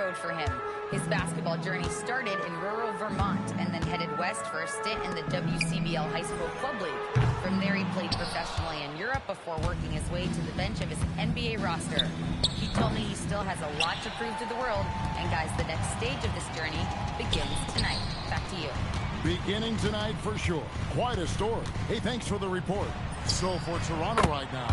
road for him. His basketball journey started in rural Vermont and then headed west for a stint in the WCBL High School Club League. From there, he played professionally in Europe before working his way to the bench of his NBA roster. He told me he still has a lot to prove to the world, and guys, the next stage of this journey begins tonight. Back to you. Beginning tonight for sure. Quite a story. Hey, thanks for the report. So for Toronto right now,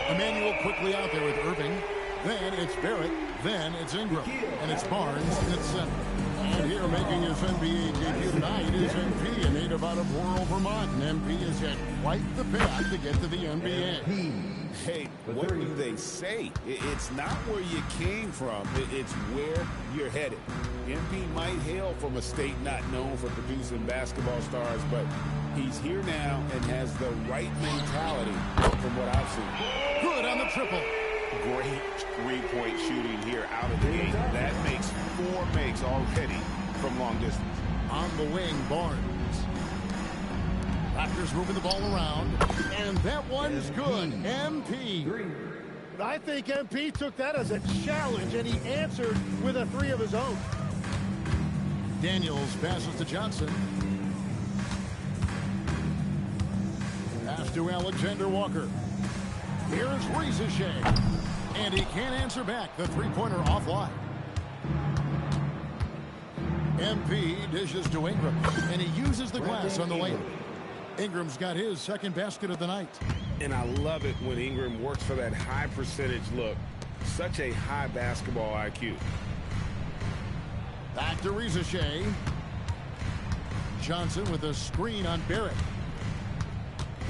Emmanuel quickly out there with Irving. Then it's Barrett. Then it's Ingram. And it's Barnes at center. And here making his NBA debut tonight is MP, a native out of rural Vermont. And MP has had quite the path to get to the NBA. Hey, what do they say? It's not where you came from. It's where you're headed. MP might hail from a state not known for producing basketball stars, but he's here now and has the right mentality from what I've seen. Good on the triple. Great three-point shooting here out of the gate. That makes 4 makes already from long distance. On the wing, Barnes. Raptors moving the ball around. And that one's good. MP. I think MP took that as a challenge, and he answered with a 3 of his own. Daniels passes to Johnson. Pass to Alexander Walker. Here's Rieseshay. And he can't answer back. The three-pointer offline. MP dishes to Ingram. And he uses the glass on the layup. Ingram's got his second basket of the night. And I love it when Ingram works for that high percentage look. Such a high basketball IQ. Back to Rieseshay. Johnson with a screen on Barrett.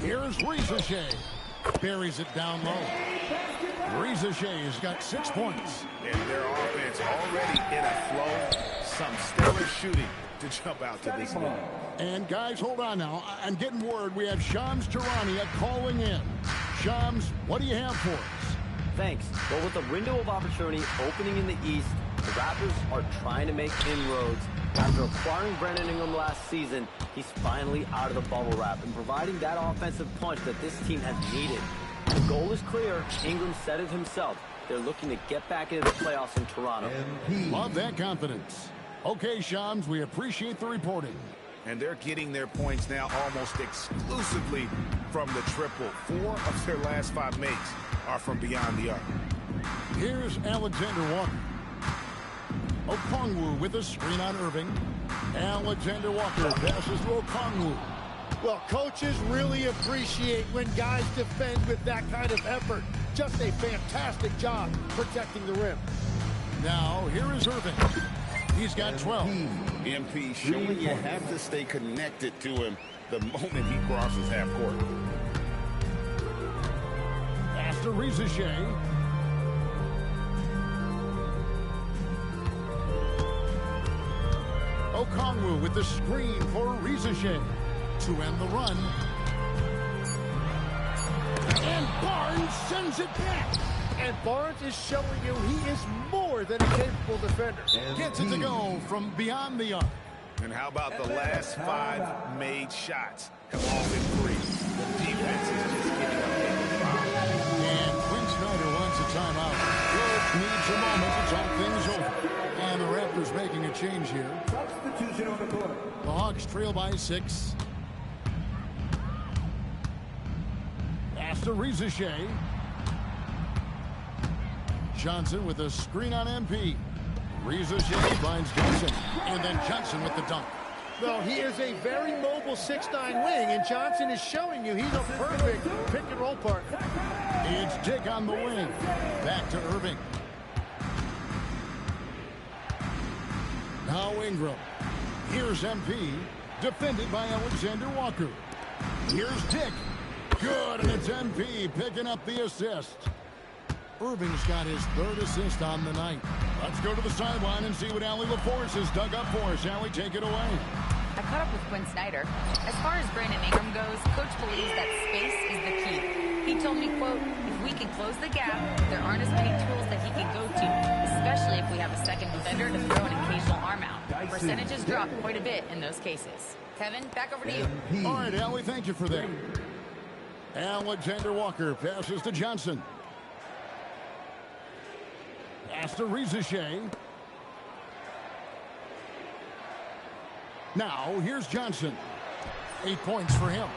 Here's Rieseshay. Buries it down low. Rieseshay has got 6 points. And their offense already in a flow. Some stellar shooting to jump out to this lead. And guys, hold on now. I'm getting word we have Shams Charania calling in. Shams, what do you have for us? Thanks. Well, with a window of opportunity opening in the East, the Raptors are trying to make inroads. After acquiring Brandon Ingram last season, he's finally out of the bubble wrap and providing that offensive punch that this team has needed. The goal is clear. Ingram said it himself. They're looking to get back into the playoffs in Toronto. Love that confidence. Okay, Shams, we appreciate the reporting. And they're getting their points now almost exclusively from the triple. 4 of their last 5 makes are from beyond the arc. Here's Alexander Walker. Okongwu with a screen on Irving. Alexander Walker passes to Okongwu. Well, coaches really appreciate when guys defend with that kind of effort. Just a fantastic job protecting the rim. Now, here is Irving. He's got 12. MP showing you have to stay connected to him the moment he crosses half court. Pass to Rieseshay. Okongwu with the screen for Rieseshay to end the run. And Barnes sends it back. And Barnes is showing you he is more than a capable defender. Gets it to go from beyond the arc. And how about the last 5 made shots have all been 3. The defense is just getting up. And Quinn Snyder wants a timeout. George needs a moment to talk things over. And the Raptors making a change here. Substitution on the court. The Hawks trail by 6. Pass to Rieseshay. Johnson with a screen on MP. Rieseshay finds Johnson. And then Johnson with the dunk. Well, he is a very mobile 6'9" wing, and Johnson is showing you he's a perfect pick-and-roll partner. It's Dick on the wing. Back to Irving. Now Ingram. Here's MP. Defended by Alexander Walker. Here's Dick. Good, and it's MP picking up the assist. Irving's got his 3rd assist on the night. Let's go to the sideline and see what Allie LaForce has dug up for us. Allie, take it away. I caught up with Quinn Snyder. As far as Brandon Ingram goes, Coach believes that space is the key. He told me, quote, if we can close the gap, there aren't as many tools that he can go to, especially if we have a second defender to throw an occasional arm out. Percentages drop quite a bit in those cases. Kevin, back over to you. All right, Allie, thank you for that. Alexander Walker passes to Johnson. Pass to Rieseshay. Now, here's Johnson. 8 points for him.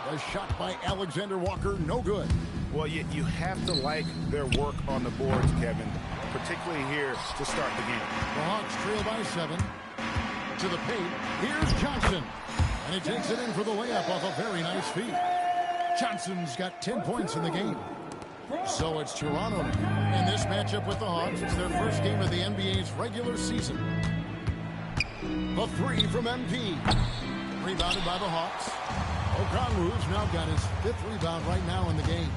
A shot by Alexander Walker, no good. Well, you have to like their work on the boards, Kevin, particularly here to start the game. The Hawks trail by 7. To the paint, here's Johnson. And he takes it in for the layup off a very nice feed. Johnson's got 10 points in the game. So it's Toronto in this matchup with the Hawks. It's their first game of the NBA's regular season. The 3 from MP. Rebounded by the Hawks. Okongwu's now got his 5th rebound right now in the game.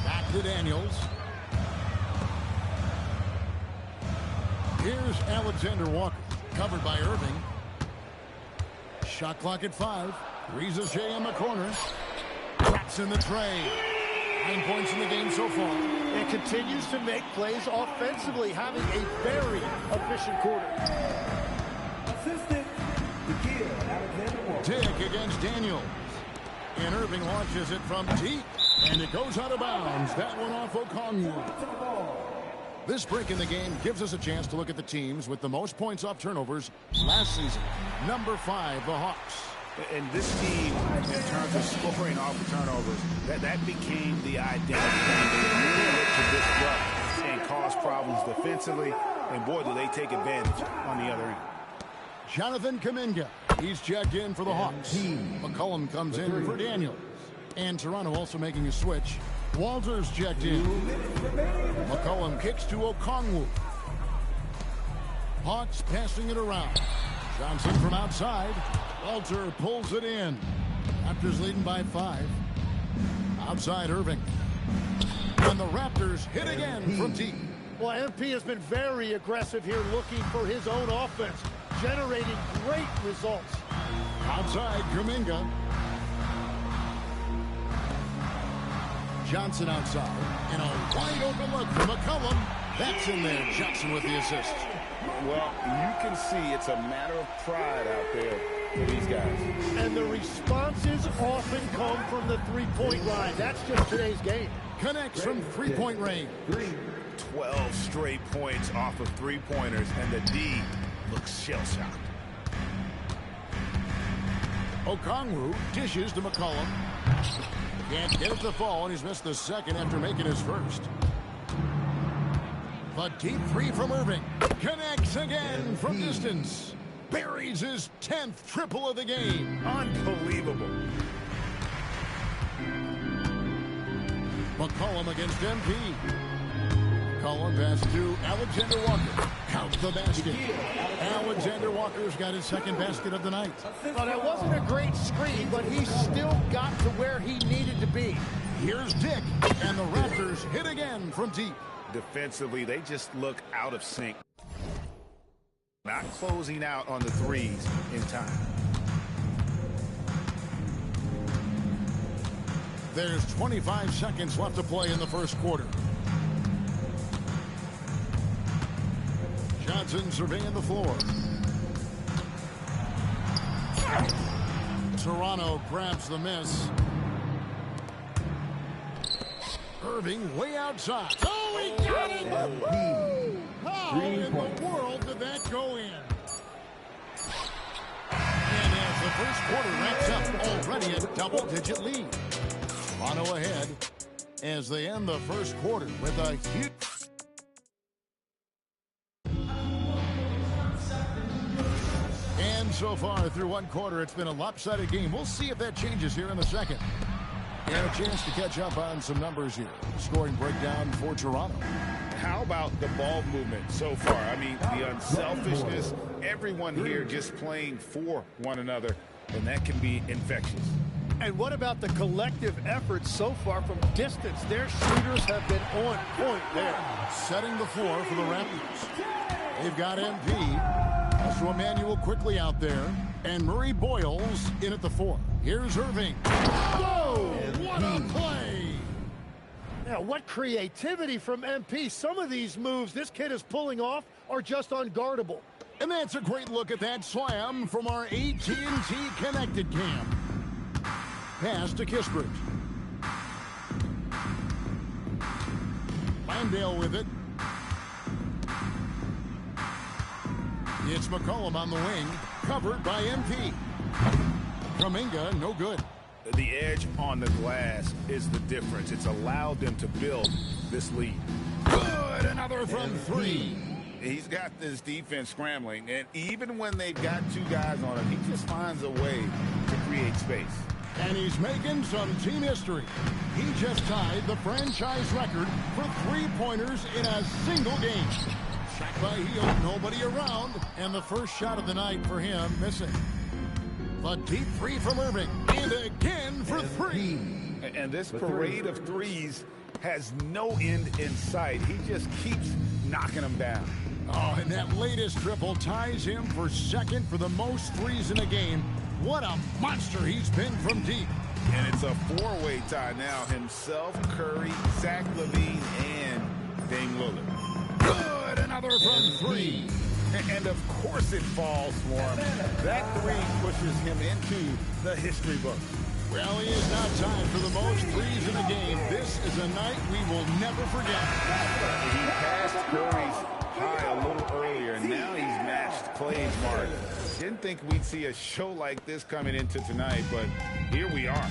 Back to Daniels. Here's Alexander Walker, covered by Irving. Shot clock at 5. Riza in the corner. Traps in the tray. 9 points in the game so far. And continues to make plays offensively, having a very efficient quarter. Assistant, Dick against Daniels. And Irving launches it from deep. And it goes out of bounds. That one off Okongwu. This break in the game gives us a chance to look at the teams with the most points off turnovers last season. Number 5, the Hawks. And this team, in terms of scoring off the turnovers, that became the identity. They really look to disrupt and cause problems defensively. And boy, do they take advantage on the other end. Jonathan Kuminga. He's checked in for the Hawks. McCollum comes in for Daniels. And Toronto also making a switch. Walters checked in. McCollum kicks to Okongwu. Hawks passing it around. Johnson from outside. Walter pulls it in. Raptors leading by 5. Outside Irving. And the Raptors hit again from deep. Well, MP has been very aggressive here, looking for his own offense, generating great results. Outside Kuminga. Johnson outside. And a wide open look for McCollum. That's in there. Johnson with the assist. Well, you can see it's a matter of pride out there for these guys. And the responses often come from the three-point line. That's just today's game. Connects from three-point range. 12 straight points off of three-pointers, and the D looks shell-shocked. Okongwu dishes to McCollum. Can't get it to fall, and he's missed the second after making his first. The deep 3 from Irving. Connects again from distance. Buries his 10th triple of the game. Unbelievable. McCollum against MP. McCollum pass to Alexander Walker. Counts the basket. Alexander Walker's got his second basket of the night. Well, that wasn't a great screen, but he still got to where he needed to be. Here's Dick, and the Raptors hit again from deep. Defensively, they just look out of sync. Not closing out on the threes in time. There's 25 seconds left to play in the first quarter. Johnson surveying the floor. Toronto grabs the miss. Irving way outside. Oh, he got it! How in the world did that go in? And as the first quarter wraps up, already a double-digit lead. Toronto ahead as they end the first quarter with a huge... And so far through one quarter, it's been a lopsided game. We'll see if that changes here in the second. And a chance to catch up on some numbers here. Scoring breakdown for Toronto. How about the ball movement so far? I mean, the unselfishness, everyone here just playing for one another, and that can be infectious. And what about the collective effort so far from distance? Their shooters have been on point there. Setting the floor for the Raptors. They've got MP. Also Emmanuel quickly out there. And Murray Boyles in at the 4. Here's Irving. Whoa! What a play! Now, what creativity from MP. Some of these moves this kid is pulling off are just unguardable. And that's a great look at that slam from our AT&T Connected Cam. Pass to Kispert. Landale with it. It's McCollum on the wing, covered by MP. Kuminga, no good. The edge on the glass is the difference. It's allowed them to build this lead. Good, another from three. He's got this defense scrambling, and even when they've got two guys on him, he just finds a way to create space. And he's making some team history. He just tied the franchise record for three-pointers in a single game. Shot by Hield, nobody around, and the first shot of the night for him missing. The deep three from Irving, and again for three. And this parade of threes has no end in sight. He just keeps knocking them down. Oh, and that latest triple ties him for second for the most threes in a game. What a monster he's been from deep. And it's a four-way tie now. Himself, Curry, Zach LaVine, and Dame Lillard. Good, another from three. And of course it falls for him. That three pushes him into the history book. Well, he is now tied for the most threes in a game. This is a night we will never forget. He passed Curry's high a little earlier, and now he's matched Clay's mark. Didn't think we'd see a show like this coming into tonight, but here we are.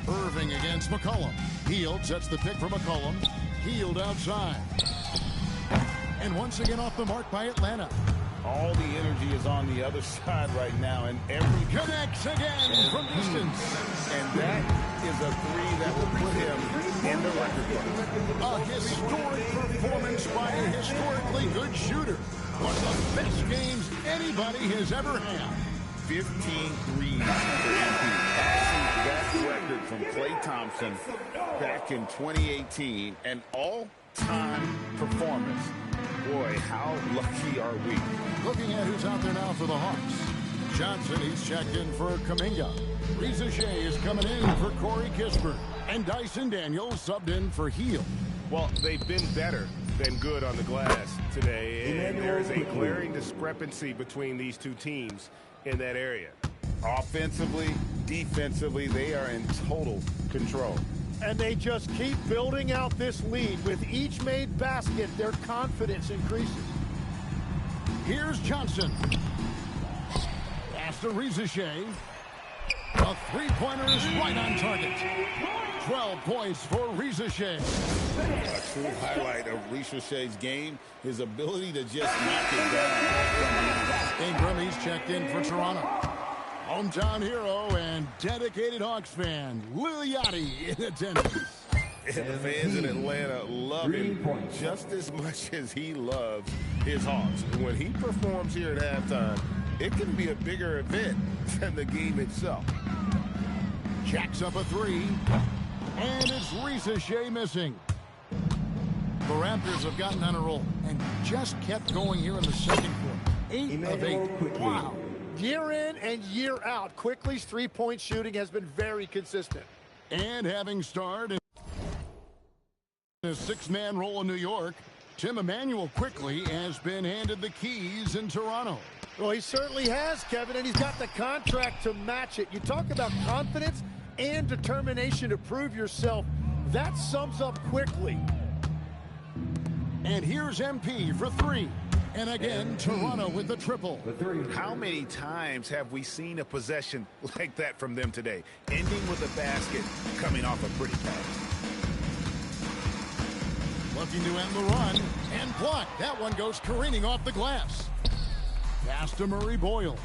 Irving against McCollum. Hield sets the pick for McCollum. Hield outside. And once again off the mark by Atlanta. All the energy is on the other side right now, and every Connects again from distance. And that is a three that will put him in the record book. A historic performance by a historically good shooter. One of the best games anybody has ever had. 15 threes for MP, passing that record from Klay Thompson back in 2018. An all-time performance. Boy, how lucky are we? Looking at who's out there now for the Hawks. Johnson, he's checked in for Kuminga. Reza Shea is coming in for Corey Kispert. And Dyson Daniels subbed in for Hield. Well, they've been better than good on the glass today, and there is a glaring discrepancy between these two teams in that area. Offensively, defensively, they are in total control. And they just keep building out this lead. With each made basket, their confidence increases. Here's Johnson. Pass to Reza Shea. A three-pointer is right on target. 12 points for Reza Shea. A true highlight of Reza Shea's game, his ability to just knock it down. Ingram, he's checked in for Toronto. Hometown hero and dedicated Hawks fan, Lil Yachty in attendance. And the fans in Atlanta love him just as much as he loves his Hawks. When he performs here at halftime, it can be a bigger event than the game itself. Jacks up a three, and it's Reza Shea missing. The Raptors have gotten on a roll and just kept going here in the second quarter. 8 of 8. Wow. Year in and year out, Quickly's three-point shooting has been very consistent. And having starred in a six-man role in New York, Tim Emmanuel Quickly has been handed the keys in Toronto. Well, he certainly has, Kevin, and he's got the contract to match it. You talk about confidence and determination to prove yourself. That sums up Quickly. And here's MP for three. And again, Toronto with the triple. How many times have we seen a possession like that from them today? Ending with a basket, coming off a pretty pass. Looking to end the run, and blocked. That one goes careening off the glass. Pass to Murray Boyles.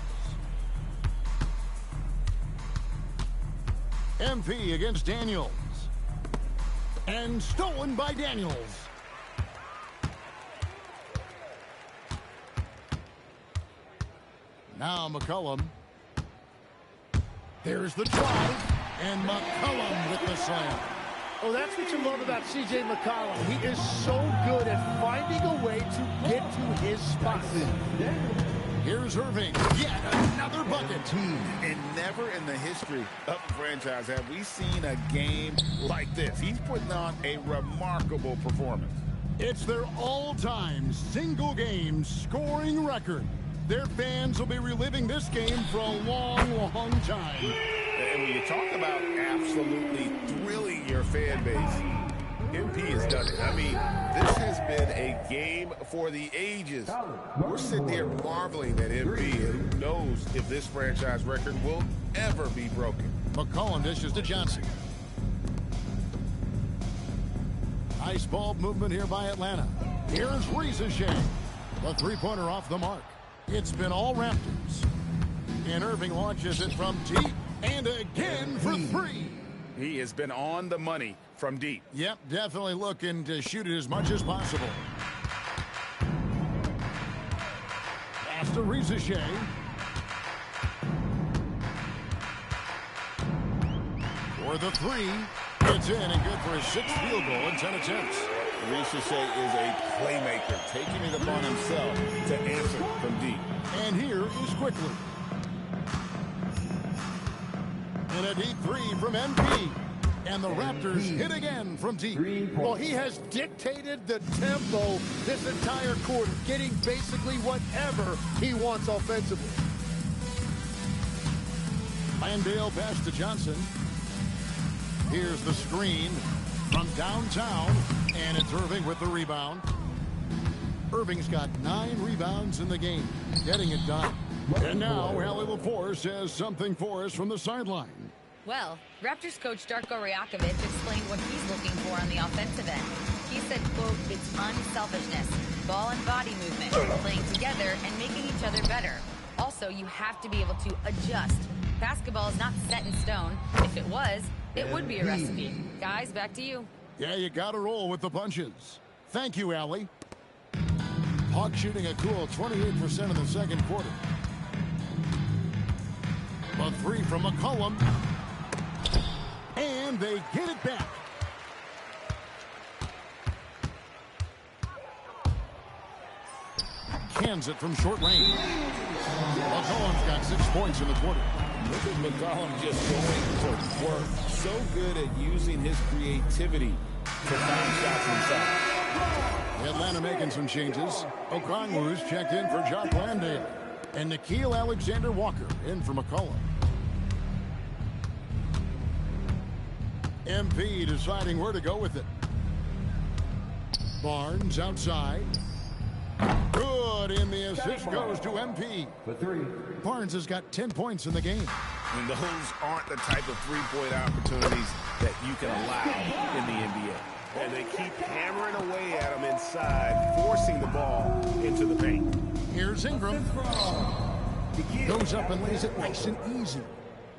MP against Daniels. And stolen by Daniels. Now McCollum. There's the drive, and McCollum with the slam. Oh, that's what you love about C.J. McCollum. He is so good at finding a way to get to his spot. Here's Irving. Yet another bucket. And never in the history of the franchise have we seen a game like this. He's putting on a remarkable performance. It's their all-time single-game scoring record. Their fans will be reliving this game for a long, long time. And when you talk about absolutely thrilling your fan base, MP has done it. I mean, this has been a game for the ages. We're sitting here marveling at MP, and who knows if this franchise record will ever be broken. McCollum dishes to Johnson. Nice ball movement here by Atlanta. Here's Ricochet. The three-pointer off the mark. It's been all Raptors. And Irving launches it from deep. And again for three. He has been on the money from deep. Yep, definitely looking to shoot it as much as possible. Pass to Ricochet. For the three. It's in and good for his sixth field goal in 10 attempts. Ricochet is a playmaker, taking it upon himself to answer from deep. And here is Quickly. And a deep three from MP. And the Raptors hit again from deep. Well, he has dictated the tempo this entire quarter, getting basically whatever he wants offensively. Landale pass to Johnson. Here's the screen from downtown. And it's Irving with the rebound. Irving's got 9 rebounds in the game, getting it done. And now Allie LaForce has something for us from the sideline. Well, Raptors coach Darko Rajakovic explained what he's looking for on the offensive end. He said, quote, it's unselfishness, ball and body movement, playing together and making each other better. Also, you have to be able to adjust. Basketball is not set in stone. If it was, it would be a recipe. Guys, back to you. Yeah, you got to roll with the punches. Thank you, Allie. Hawks shooting a cool 28% in the second quarter. A three from McCollum. And they get it back. Cans it from short range. McCollum's got 6 points in the quarter. Look at McCollum just going to work. So good at using his creativity to find shots inside. Atlanta making some changes. Okongwu's checked in for Jock Landale. And Nickeil Alexander-Walker in for McCollum. MP deciding where to go with it. Barnes outside. Good, and the assist goes to MP. For three. Barnes has got 10 points in the game. And those aren't the type of three-point opportunities that you can allow in the NBA. And they keep hammering away at them inside, forcing the ball into the paint. Here's Ingram. Goes up and lays it nice and easy.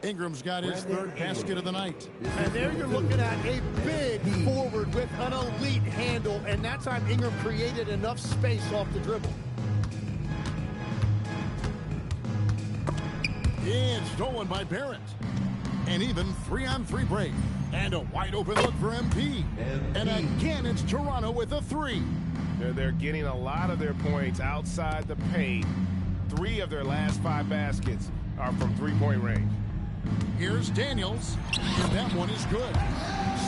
Ingram's got his third basket of the night. And there you're looking at a big forward with an elite handle, and that time Ingram created enough space off the dribble. It's stolen by Barrett. And even 3-on-3 break. And a wide open look for MP. And again, it's Toronto with a three. They're getting a lot of their points outside the paint. 3 of their last 5 baskets are from three-point range. Here's Daniels, and that one is good.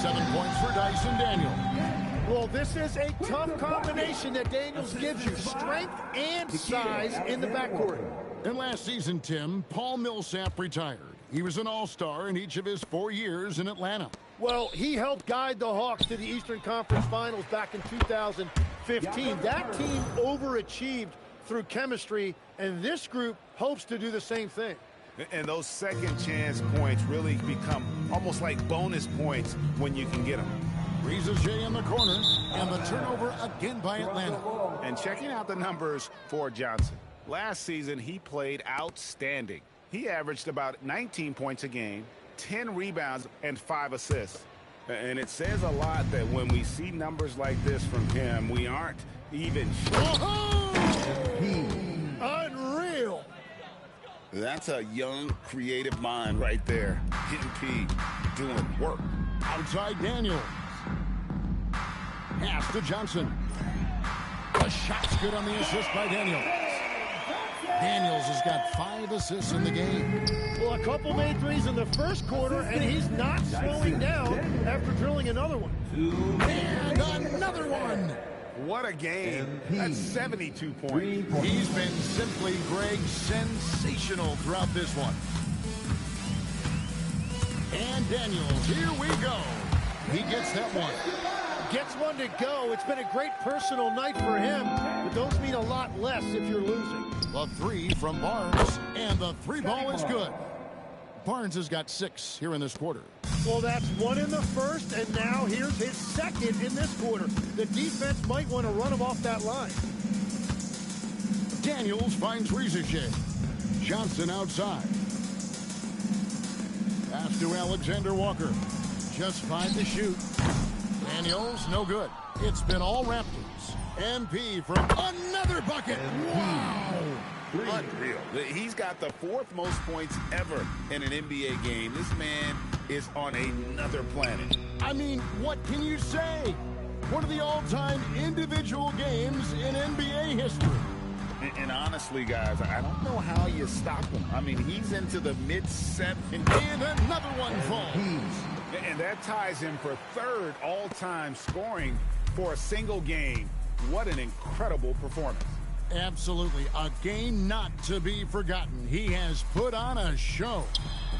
7 points for Dyson Daniels. Well, this is a tough combination that Daniels gives you. Strength and size in the backcourt. And last season, Tim, Paul Millsap retired. He was an all-star in each of his 4 years in Atlanta. Well, he helped guide the Hawks to the Eastern Conference Finals back in 2015. That team overachieved through chemistry, and this group hopes to do the same thing. And those second chance points really become almost like bonus points when you can get them. Ricochet in the corner, and the turnover again by Atlanta. And checking out the numbers for Johnson. Last season, he played outstanding. He averaged about 19 points a game, 10 rebounds, and 5 assists. And it says a lot that when we see numbers like this from him, we aren't even sure. Unreal. That's a young, creative mind right there. MP doing work. Outside Daniels. Pass to Johnson. The shot's good on the assist by Daniels. Daniels has got 5 assists in the game. Well, a couple made threes in the first quarter, and he's not slowing down after drilling another one. And another one. What a game. That's 72 points. He's been simply, Greg, sensational throughout this one. And Daniels, here we go. He gets that one. gets one to go. It's been a great personal night for him, but those mean a lot less if you're losing. The three from Barnes, and the three ball is good. Barnes has got 6 here in this quarter. Well, that's 1 in the first, and now here's his second in this quarter. The defense might want to run him off that line. Daniels finds Rizic. Johnson outside. Pass to Alexander Walker. Just 5 to shoot. Daniels, no good. It's been all Raptors. MP from another bucket. Wow. Unreal. He's got the 4th most points ever in an NBA game. This man is on another planet. I mean, what can you say? One of the all-time individual games in NBA history. And honestly, guys, I don't know how you stop him. I mean, he's into the mid-7. And another one falls. And that ties him for 3rd all-time scoring for a single game. What an incredible performance. Absolutely. A game not to be forgotten. He has put on a show.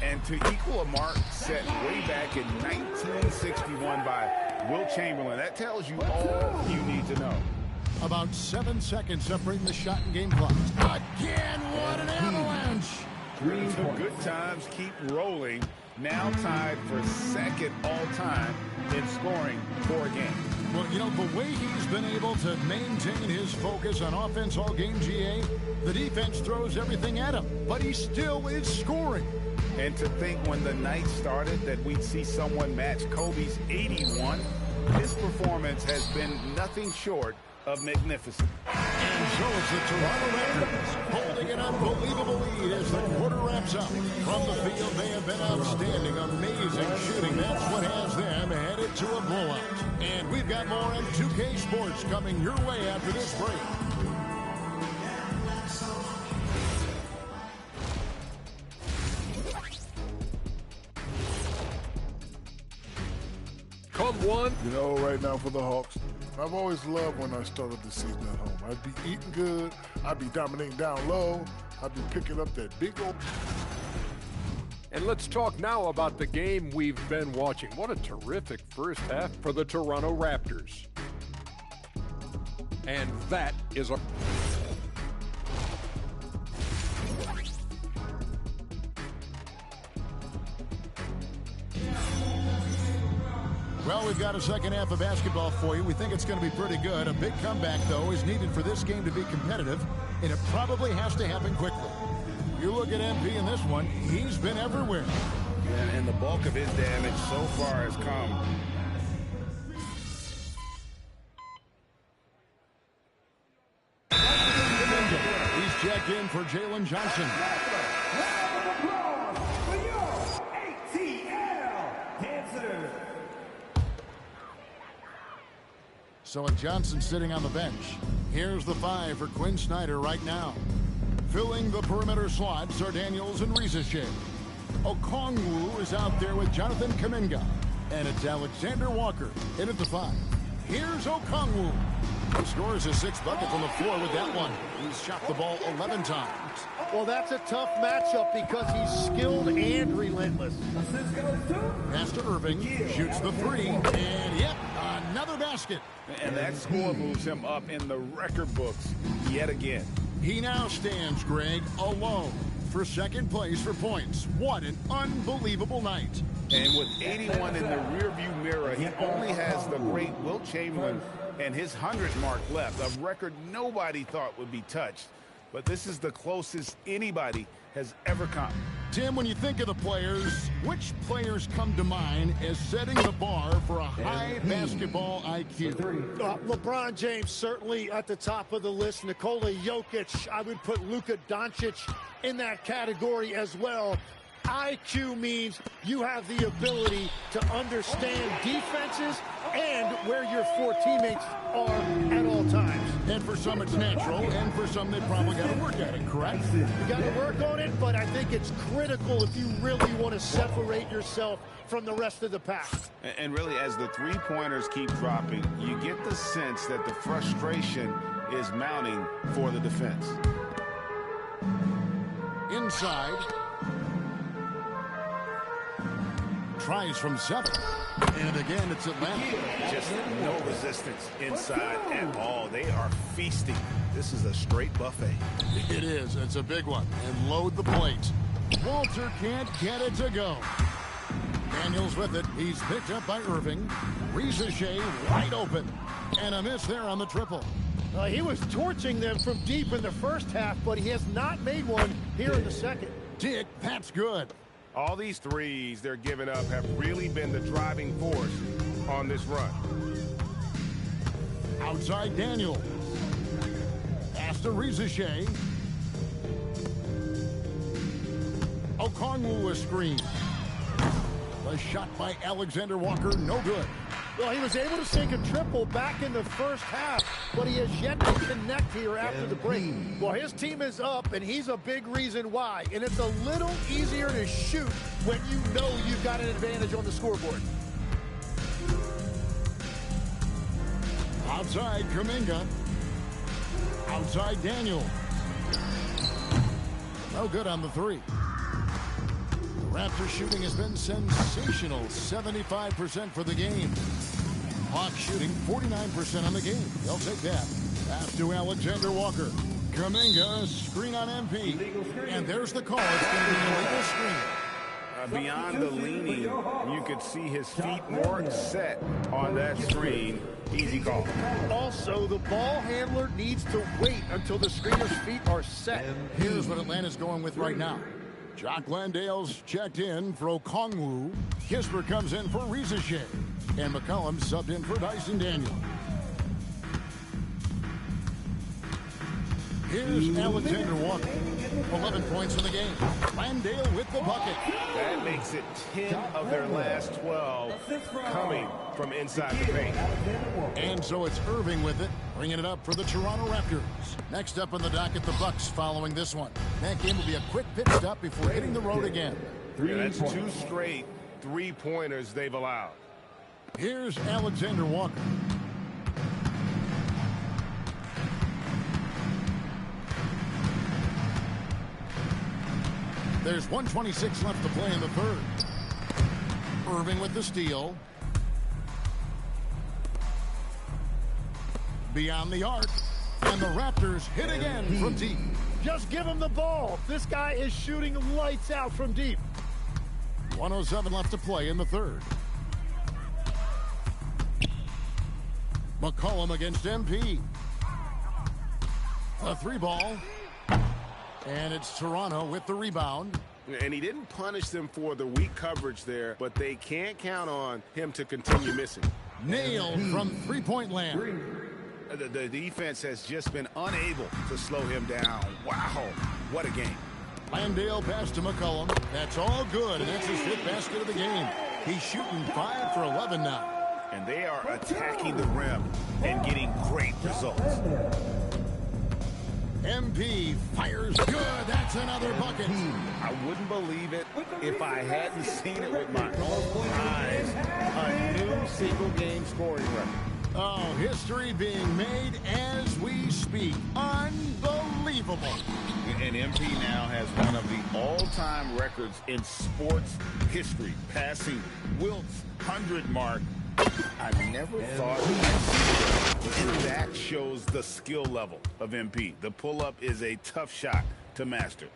And to equal a mark set way back in 1961 by Wilt Chamberlain, that tells you all you need to know. About 7 seconds separating the shot and game clock. Again, what an avalanche. The good times keep rolling. Now tied for 2nd all-time in scoring for a game. Well, you know, the way he's been able to maintain his focus on offense all game, GA, the defense throws everything at him, but he still is scoring. And to think when the night started that we'd see someone match Kobe's 81, his performance has been nothing short of magnificent. And so it's the Toronto Raptors holding an unbelievable lead as the quarter wraps up. From the field, they have been outstanding, amazing shooting. That's what has them headed to a blowout. And we've got more on 2K Sports coming your way after this break. Come one. You know, right now for the Hawks, I've always loved when I started the season at home. I'd be eating good, I'd be dominating down low, I'd be picking up that big old... And let's talk now about the game we've been watching. What a terrific first half for the Toronto Raptors. And that is a... Well, we've got a second half of basketball for you. We think it's going to be pretty good. A big comeback, though, is needed for this game to be competitive, and it probably has to happen quickly. You look at MP in this one, he's been everywhere. And the bulk of his damage so far has come. He's checked in for Jalen Johnson. So with Johnson sitting on the bench, here's the 5 for Quinn Snyder right now. Filling the perimeter slots are Daniels and Rizic. Okongwu is out there with Jonathan Kuminga. And it's Alexander Walker in at the 5. Here's Okongwu. He scores his 6th bucket from the floor with that one. He's shot the ball 11 times. Well, that's a tough matchup because he's skilled and relentless. Pass to Irving, shoots the 3, and yep, another basket. And that score moves him up in the record books yet again. He now stands, Greg, alone for 2nd place for points. What an unbelievable night. And with 81 in the rearview mirror, he only has the great Wilt Chamberlain and his 100 mark left, a record nobody thought would be touched. But this is the closest anybody has ever come. Tim, when you think of the players, which players come to mind as setting the bar for a high basketball IQ? LeBron James certainly at the top of the list. Nikola Jokic, I would put Luka Doncic in that category as well. IQ means you have the ability to understand defenses and where your 4 teammates are at all times. And for some it's natural, and for some they probably got to work at it, correct? You got to work on it, but I think it's critical if you really want to separate yourself from the rest of the pack. And really, as the 3-pointers keep dropping, you get the sense that the frustration is mounting for the defense. Inside. tries from 7. And again, it's Atlanta. Just no resistance inside at all. They are feasting. This is a straight buffet. It is. It's a big one. And load the plate. Walter can't get it to go. Daniels with it. He's picked up by Irving. Ricochet wide open. And a miss there on the triple. He was torching them from deep in the first half, but he has not made one here in the second. Dick, that's good. All these threes they're giving up have really been the driving force on this run. Outside Daniel. Pass to Ricochet. Okongwu a screen. The shot by Alexander Walker, no good. Well, he was able to sink a triple back in the first half, but he has yet to connect here after the break. Well, his team is up, and he's a big reason why. And it's a little easier to shoot when you know you've got an advantage on the scoreboard. Outside Kuminga. Outside Daniel. No good on the 3. The Raptors shooting has been sensational. 75% for the game. Hawks shooting 49% on the game. They'll take that. Pass to Alexander Walker. Kuminga, screen on MP. And there's the call. It's going to be an illegal screen. Beyond the leaning, you could see his feet more set on that screen. Easy call. Also, the ball handler needs to wait until the screener's feet are set. Here's what Atlanta's going with right now. Jock Landale's checked in for Okongwu. Kisper comes in for Ricochet. And McCollum subbed in for Dyson Daniel. Here's Alexander Walker. 11 points in the game. Landale with the bucket. That makes it 10 of their last 12 coming from inside the paint. And so it's Irving with it, bringing it up for the Toronto Raptors. Next up on the docket, the Bucks following this one. That game will be a quick pit stop before hitting the road again. Yeah, that's 2 straight three-pointers they've allowed. Here's Alexander Walker. There's 1:26 left to play in the third. Irving with the steal. Beyond the arc. And the Raptors hit again from deep. Just give him the ball. This guy is shooting lights out from deep. 1:07 left to play in the third. McCollum against MP. A 3-ball. And it's Toronto with the rebound. And he didn't punish them for the weak coverage there, but they can't count on him to continue missing. Nailed from three-point land. The defense has just been unable to slow him down. Wow, what a game. Landale pass to McCollum. That's all good, and that's his 5th basket of the game. He's shooting 5 for 11 now. And they are attacking the rim and getting great results. MP fires good. That's another bucket. I wouldn't believe it if I hadn't seen it with my own eyes. A new single-game scoring record. Oh, history being made as we speak. Unbelievable. And MP now has one of the all-time records in sports history, passing Wilt's 100 mark. I never thought I'd see it. And that shows the skill level of MP. The pull-up is a tough shot to master.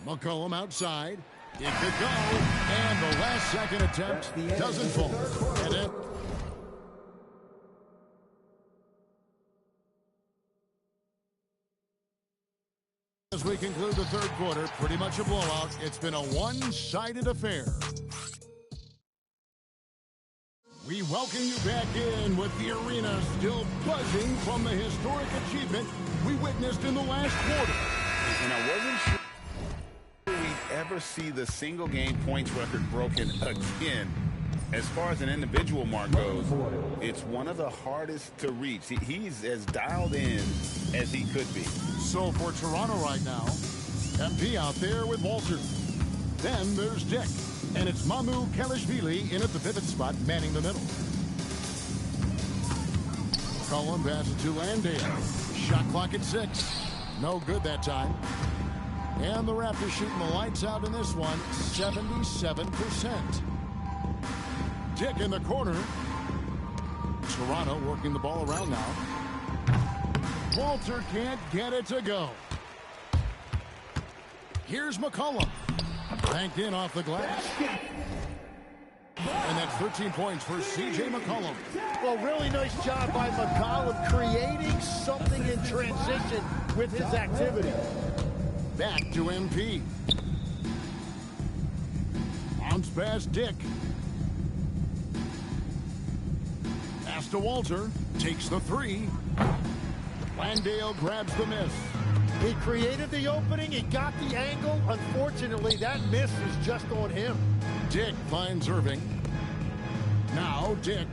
McCollum outside. It could go. And the last second attempt doesn't fall. And it. As we conclude the third quarter, pretty much a blowout. It's been a one-sided affair. We welcome you back in with the arena still buzzing from the historic achievement we witnessed in the last quarter. And I wasn't sure we'd ever see the single-game points record broken again. As far as an individual mark goes, it's one of the hardest to reach. He's as dialed in as he could be. So for Toronto right now, MP out there with Walter. Then there's Dick. And it's Mamu Kelishvili in at the pivot spot, manning the middle. Cullen passes to Landale. Shot clock at 6. No good that time. And the Raptors shooting the lights out in this one, 77%. Dick in the corner. Toronto working the ball around now. Walter can't get it to go. Here's McCollum. Banked in off the glass. And that's 13 points for C.J. McCollum. Well, really nice job by McCollum creating something in transition with his activity. Back to MP. Bounce pass Dick. Pass to Walter. Takes the three. Landale grabs the miss. He created the opening. He got the angle. Unfortunately, that miss is just on him. Dick finds Irving. Now Dick.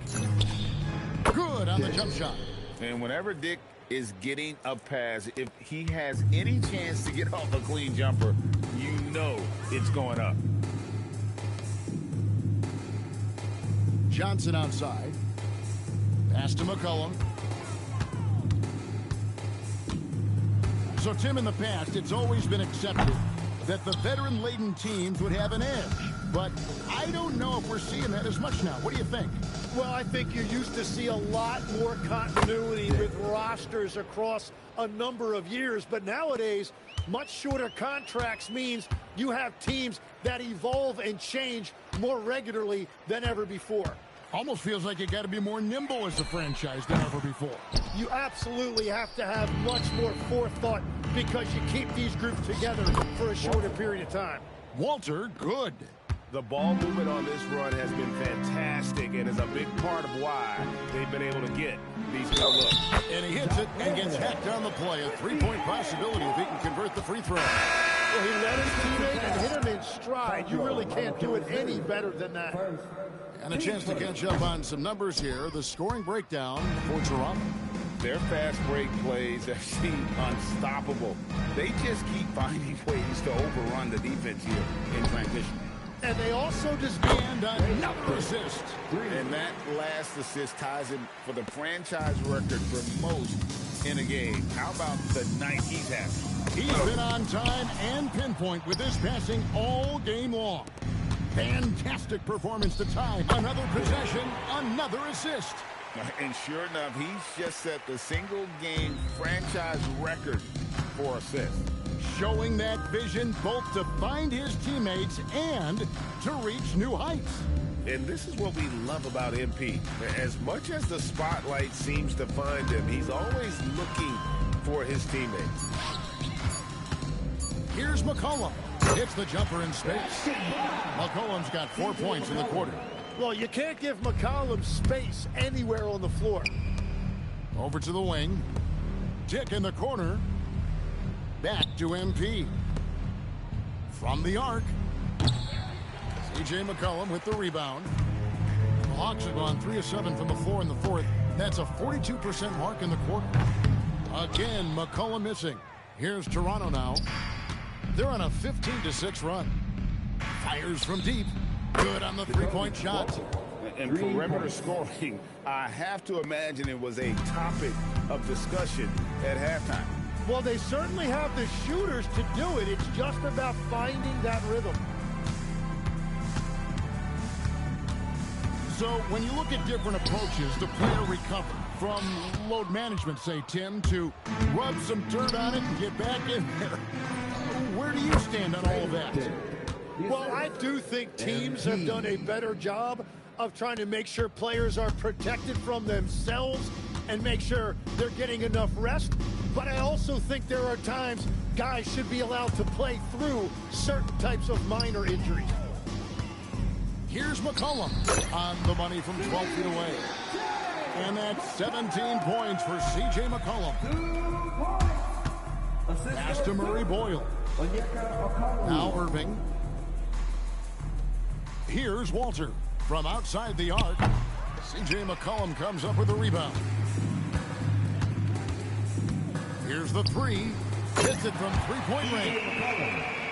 Good on the jump shot. And whenever Dick is getting a pass, if he has any chance to get off a clean jumper, you know it's going up. Johnson outside. Pass to McCollum. So, Tim, in the past, it's always been accepted that the veteran-laden teams would have an edge. But I don't know if we're seeing that as much now. What do you think? Well, I think you used to see a lot more continuity with rosters across a number of years. But nowadays, much shorter contracts means you have teams that evolve and change more regularly than ever before. Almost feels like you got to be more nimble as a franchise than ever before. You absolutely have to have much more forethought because you keep these groups together for a shorter period of time. Walter, good. The ball movement on this run has been fantastic and is a big part of why they've been able to get these good looks. And he hits it and gets hacked on the play. A three-point possibility if he can convert the free throw. Well, he let his teammate and hit him in stride. You really can't do it any better than that. And a chance to catch up on some numbers here. The scoring breakdown for Toronto. Their fast break plays have seemed unstoppable. They just keep finding ways to overrun the defense here in transition. And they also just and another assist. And that last assist ties him for the franchise record for most in a game. How about the night he's having? He's been on time and pinpoint with this passing all game long. Fantastic performance to tie. Another possession, another assist. And sure enough, he's just set the single-game franchise record for assists. Showing that vision both to find his teammates and to reach new heights. And this is what we love about MP. As much as the spotlight seems to find him, he's always looking for his teammates. Here's McCollum. Hits the jumper in space. McCollum's got 4 points in the quarter. Well, you can't give McCollum space anywhere on the floor. Over to the wing. Dick in the corner. Back to MP. From the arc. C.J. McCollum with the rebound. The Hawks have gone 3 of 7 from the floor in the fourth. That's a 42% mark in the quarter. Again, McCollum missing. Here's Toronto now. They're on a 15-6 run. Fires from deep. Good on the three-point shot. And perimeter scoring, I have to imagine it was a topic of discussion at halftime. Well, they certainly have the shooters to do it. It's just about finding that rhythm. So when you look at different approaches to player recovery, from load management, say, Tim, to rub some dirt on it and get back in there, where do you stand on all of that? Well, I do think teams have done a better job of trying to make sure players are protected from themselves and make sure they're getting enough rest. But I also think there are times guys should be allowed to play through certain types of minor injuries. Here's McCollum on the money from 12 feet away. And that's 17 points for C.J. McCollum. Pass to Murray Boyle. Now Irving. Here's Walter from outside the arc. C.J. McCollum comes up with a rebound. Here's the three. Hits it from three-point range.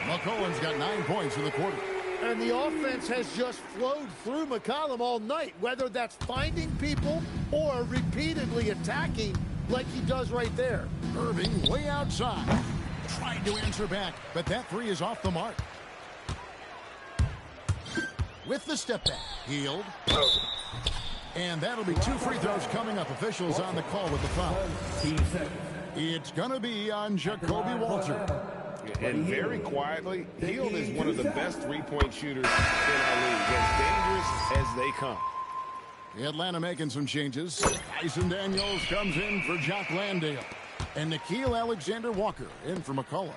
McCollum's got 9 points in the quarter. And the offense has just flowed through McCollum all night, whether that's finding people or repeatedly attacking like he does right there. Irving way outside. tried to answer back, but that three is off the mark. With the step back, Hield. And that'll be 2 free throws coming up. Officials on the call with the foul. It's going to be on Jacoby Walter. And very quietly, Hield is one of the best three-point shooters in our league. As dangerous as they come. Atlanta making some changes. Tyson Daniels comes in for Jock Landale. And Nickeil Alexander-Walker in for McCollum.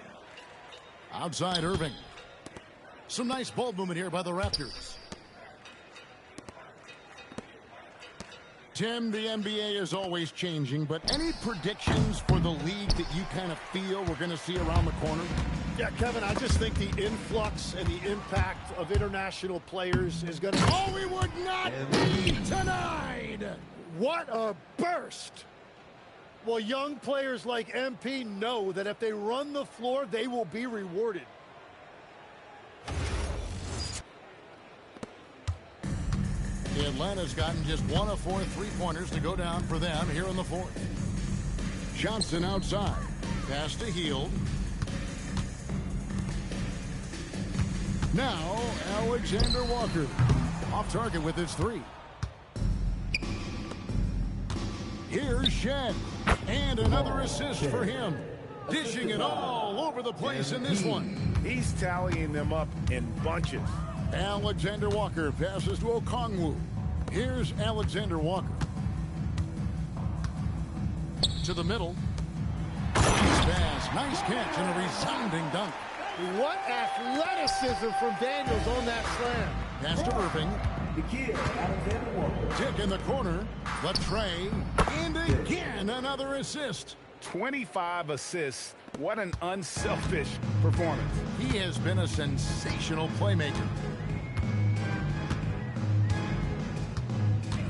Outside Irving. Some nice ball movement here by the Raptors. Tim, the NBA is always changing, but any predictions for the league that you kind of feel we're going to see around the corner? Yeah, Kevin, I just think the influx and the impact of international players is going to... Oh, we would not be denied! What a burst! Well, young players like MP know that if they run the floor, they will be rewarded. Atlanta's gotten just 1 of 4 three-pointers to go down for them here in the fourth. Johnson outside. Pass to Hield. Now, Alexander Walker. Off target with his three. Here's Shed. And another assist for him. Dishing it all over the place in this one. He's tallying them up in bunches. Alexander Walker passes to Okongwu. Here's Alexander Walker. To the middle. Nice pass, nice catch, and a resounding dunk. What athleticism from Daniels on that slam. Pass to Irving. Tick in the corner. Latrey. And again, another assist. 25 assists. What an unselfish performance. He has been a sensational playmaker.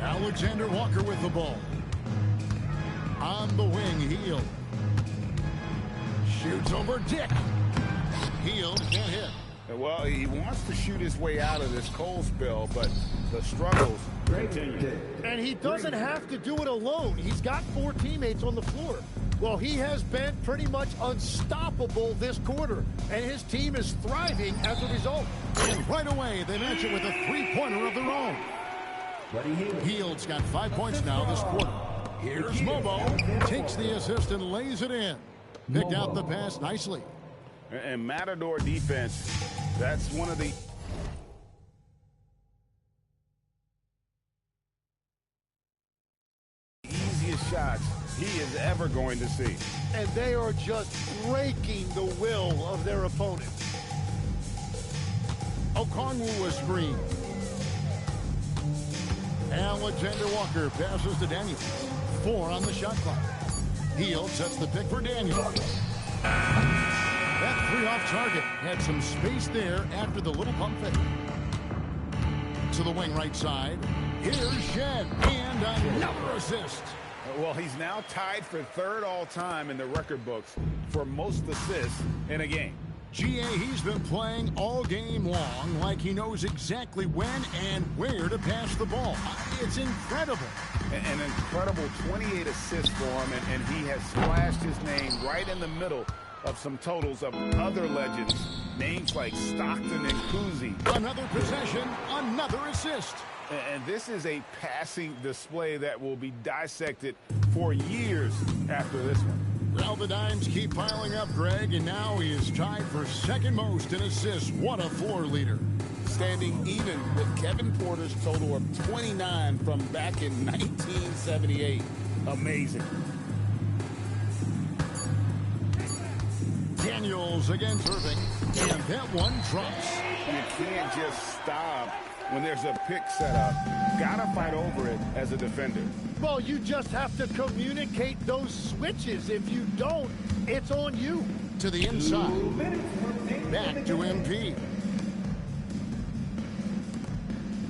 Alexander Walker with the ball. On the wing, Hield. Shoots over Dick. Hield can't hit. Well, he wants to shoot his way out of this cold spell, but the struggles continue. And he doesn't have to do it alone. He's got 4 teammates on the floor. Well, he has been pretty much unstoppable this quarter, and his team is thriving as a result. And right away, they match it with a three-pointer of their own. Hield's got 5 points now this quarter. Here's Mobo. Takes the assist and lays it in. Picked out the pass nicely. And Matador defense, that's one of the easiest shots he is ever going to see. And they are just breaking the will of their opponents. Okongwu a screen. Alexander Walker passes to Daniels. 4 on the shot clock. Hield sets the pick for Daniels. That 3 off target had some space there after the little pump fake. To the wing right side. Here's Shed. And another assist. Well, he's now tied for 3rd all-time in the record books for most assists in a game. GA, he's been playing all game long like he knows exactly when and where to pass the ball. It's incredible. An incredible 28 assists for him, and he has splashed his name right in the middle of some totals of other legends, names like Stockton and Kuzi. Another possession, another assist. And this is a passing display that will be dissected for years after this one. Well, the dimes keep piling up, Greg, and now he is tied for 2nd most in assists. What a floor leader. Standing even with Kevin Porter's total of 29 from back in 1978. Amazing. Daniels against Irving, and that one drops. You can't just stop when there's a pick set up. Gotta fight over it as a defender. Well, you just have to communicate those switches. If you don't, it's on you. To the inside. Back to MP.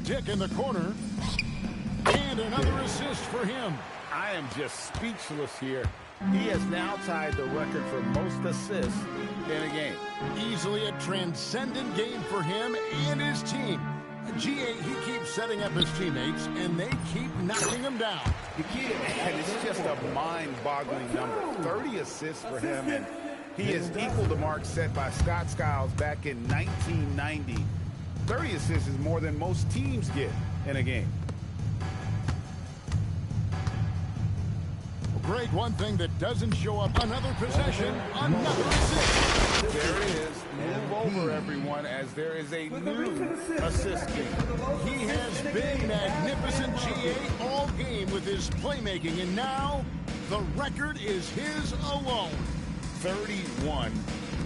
Dick in the corner. And another assist for him. I am just speechless here. He has now tied the record for most assists in a game. Easily a transcendent game for him and his team. GA, he keeps setting up his teammates, and they keep knocking him down. And it's just a mind-boggling number. 30 assists for him, and He has equaled the mark set by Scott Skiles back in 1990. 30 assists is more than most teams get in a game. Greg, one thing that doesn't show up, another possession, another assist. There it is. Move over, everyone, as there is a new assist king. He has been magnificent GA all game with his playmaking, and now the record is his alone. 31.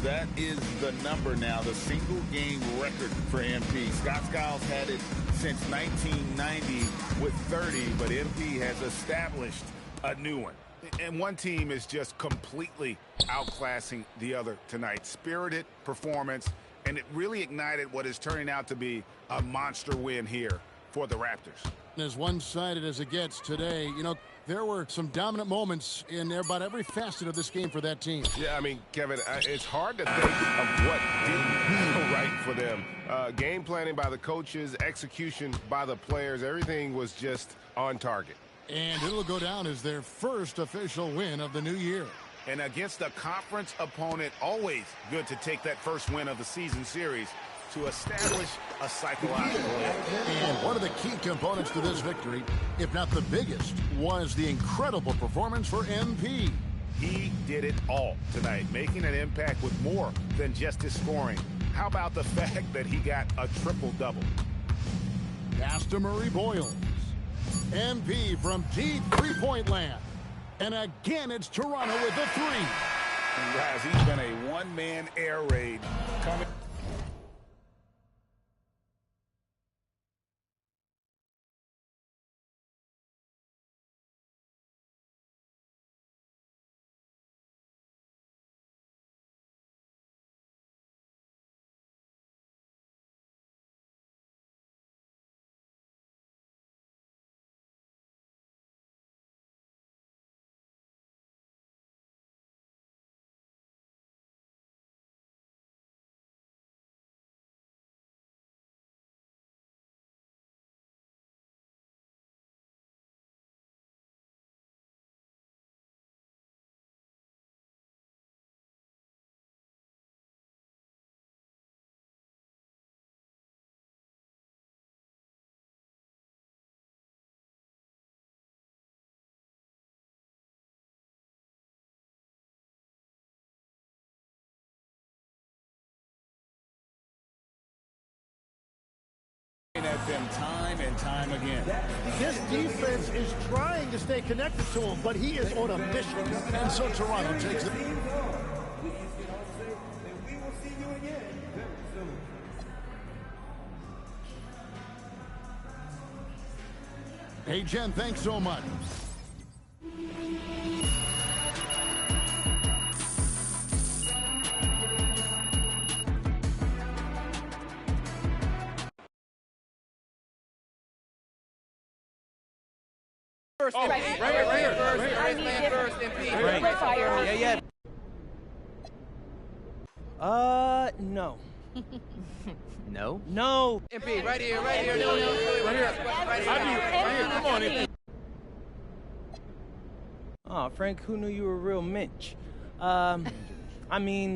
That is the number now, the single game record for MP. Scott Skiles had it since 1990 with 30, but MP has established a new one. And one team is just completely outclassing the other tonight. Spirited performance, and it really ignited what is turning out to be a monster win here for the Raptors. As one-sided as it gets today, you know, there were some dominant moments in about every facet of this game for that team. Yeah, I mean, Kevin, it's hard to think of what didn't go right for them. Game planning by the coaches, execution by the players, everything was just on target. And it'll go down as their first official win of the new year. And against a conference opponent, always good to take that first win of the season series to establish a psychological edge. And one of the key components to this victory, if not the biggest, was the incredible performance for MP. He did it all tonight, making an impact with more than just his scoring. How about the fact that he got a triple-double? Pass to Murray Boyles. MP from deep three-point land. And again, it's Toronto with the three. Guys, he's been a one-man air raid coming. At them time and time again. This defense is trying to stay connected to him, but he is on a mission. And so Toronto takes it. Hey, Jen, thanks so much. First, right here. First, MP. Yeah. No. No? No. MP, right here. Right here. Come on, MP. Oh, Frank, who knew you were a real Mitch? I mean...